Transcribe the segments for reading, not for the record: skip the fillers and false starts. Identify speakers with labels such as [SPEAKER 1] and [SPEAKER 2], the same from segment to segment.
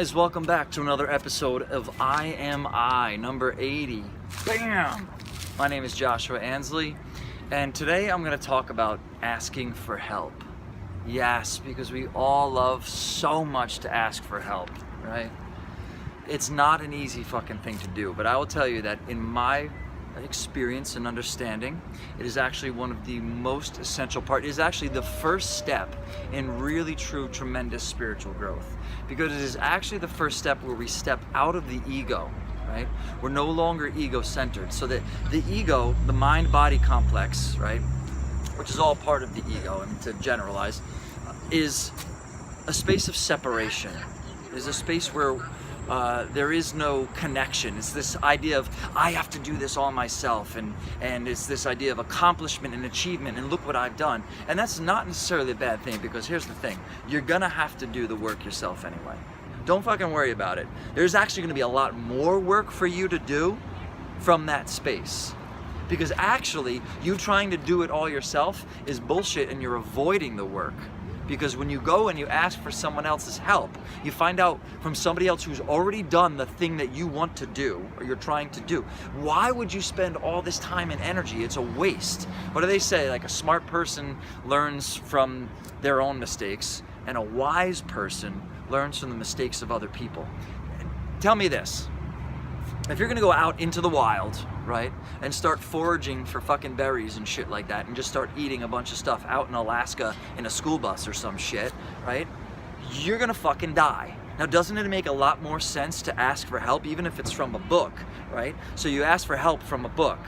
[SPEAKER 1] guys, welcome back to another episode of I Am I, number 80. Bam! My name is Joshua Ansley, and today I'm going to talk about asking for help. Yes, because we all love so much to ask for help, right? It's not an easy fucking thing to do, but I will tell you that in my experience and understanding, it is actually one of the most essential part. It is actually the first step in really true tremendous spiritual growth, because it is actually the first step where we step out of the ego, right? We're no longer ego-centered. So that the ego, the mind-body complex, right, which is all part of the ego, and to generalize, is a space of separation. Is a space where there is no connection. It's this idea of I have to do this all myself, and it's this idea of accomplishment and achievement and look what I've done. And that's not necessarily a bad thing, because here's the thing, you're gonna have to do the work yourself anyway. Don't fucking worry about it. There's actually gonna be a lot more work for you to do from that space, because actually you trying to do it all yourself is bullshit, and you're avoiding the work. Because when you go and you ask for someone else's help, you find out from somebody else who's already done the thing that you want to do or you're trying to do. Why would you spend all this time and energy? It's a waste. What do they say? Like, a smart person learns from their own mistakes, and a wise person learns from the mistakes of other people. Tell me this. If you're gonna go out into the wild, right, and start foraging for fucking berries and shit like that, and just start eating a bunch of stuff out in Alaska in a school bus or some shit, right, you're gonna fucking die. Now, doesn't it make a lot more sense to ask for help, even if it's from a book, right? So you ask for help from a book.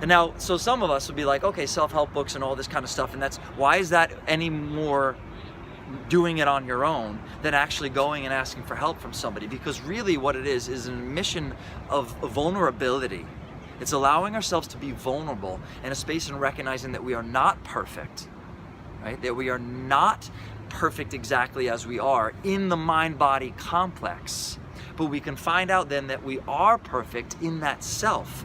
[SPEAKER 1] And now, so some of us would be like, okay, self-help books and all this kind of stuff, and that's, why is that any more doing it on your own than actually going and asking for help from somebody? Because really what it is an admission of vulnerability. It's allowing ourselves to be vulnerable in a space and recognizing that we are not perfect, right? That we are not perfect exactly as we are in the mind-body complex. But we can find out then that we are perfect in that self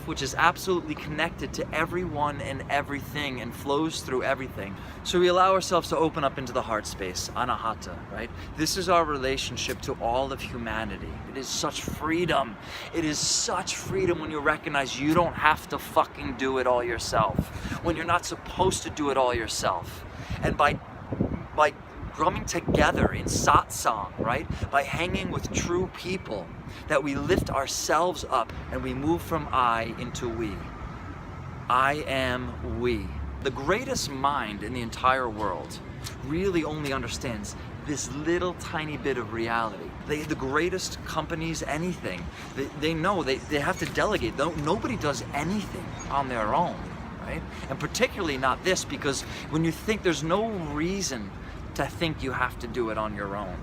[SPEAKER 1] which is absolutely connected to everyone and everything and flows through everything. So we allow ourselves to open up into the heart space, anahata, right? This is our relationship to all of humanity. It is such freedom. It is such freedom when you recognize you don't have to fucking do it all yourself, when you're not supposed to do it all yourself. And by drumming together in satsang, right? By hanging with true people, that we lift ourselves up and we move from I into we. I am we. The greatest mind in the entire world really only understands this little tiny bit of reality. The greatest companies, anything, they know they have to delegate. Nobody does anything on their own, right? And particularly not this, because when you think, there's no reason to think you have to do it on your own.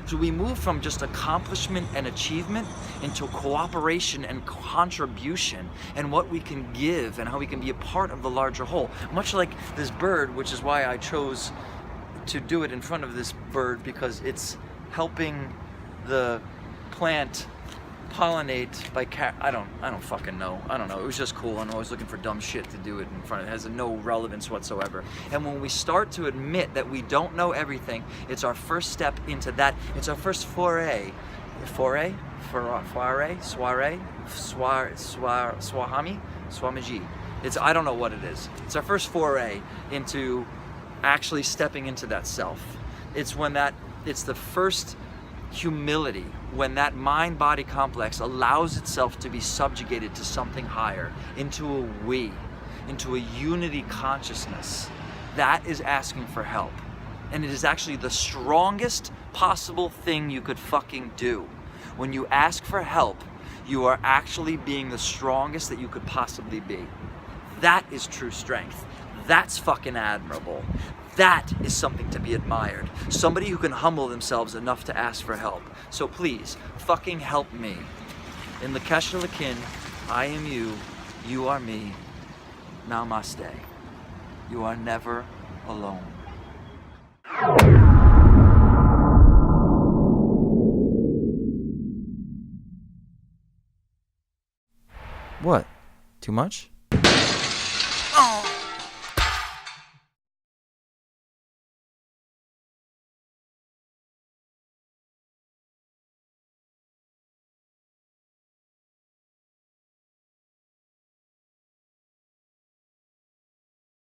[SPEAKER 1] So we move from just accomplishment and achievement into cooperation and contribution, and what we can give and how we can be a part of the larger whole. Much like this bird, which is why I chose to do it in front of this bird, because it's helping the plant pollinate by I don't fucking know. I don't know. It was just cool. I'm always looking for dumb shit to do it in front of it. It has no relevance whatsoever. And when we start to admit that we don't know everything, it's our first step into that. It's our first foray. Swahami? Swamiji. I don't know what it is. It's our first foray into actually stepping into that self. It's the first humility, when that mind-body complex allows itself to be subjugated to something higher, into a we, into a unity consciousness. That is asking for help. And it is actually the strongest possible thing you could fucking do. When you ask for help, you are actually being the strongest that you could possibly be. That is true strength. That's fucking admirable. That is something to be admired. Somebody who can humble themselves enough to ask for help. So please, fucking help me. In Lakesh Lakin, I am you, you are me. Namaste. You are never alone. What? Too much?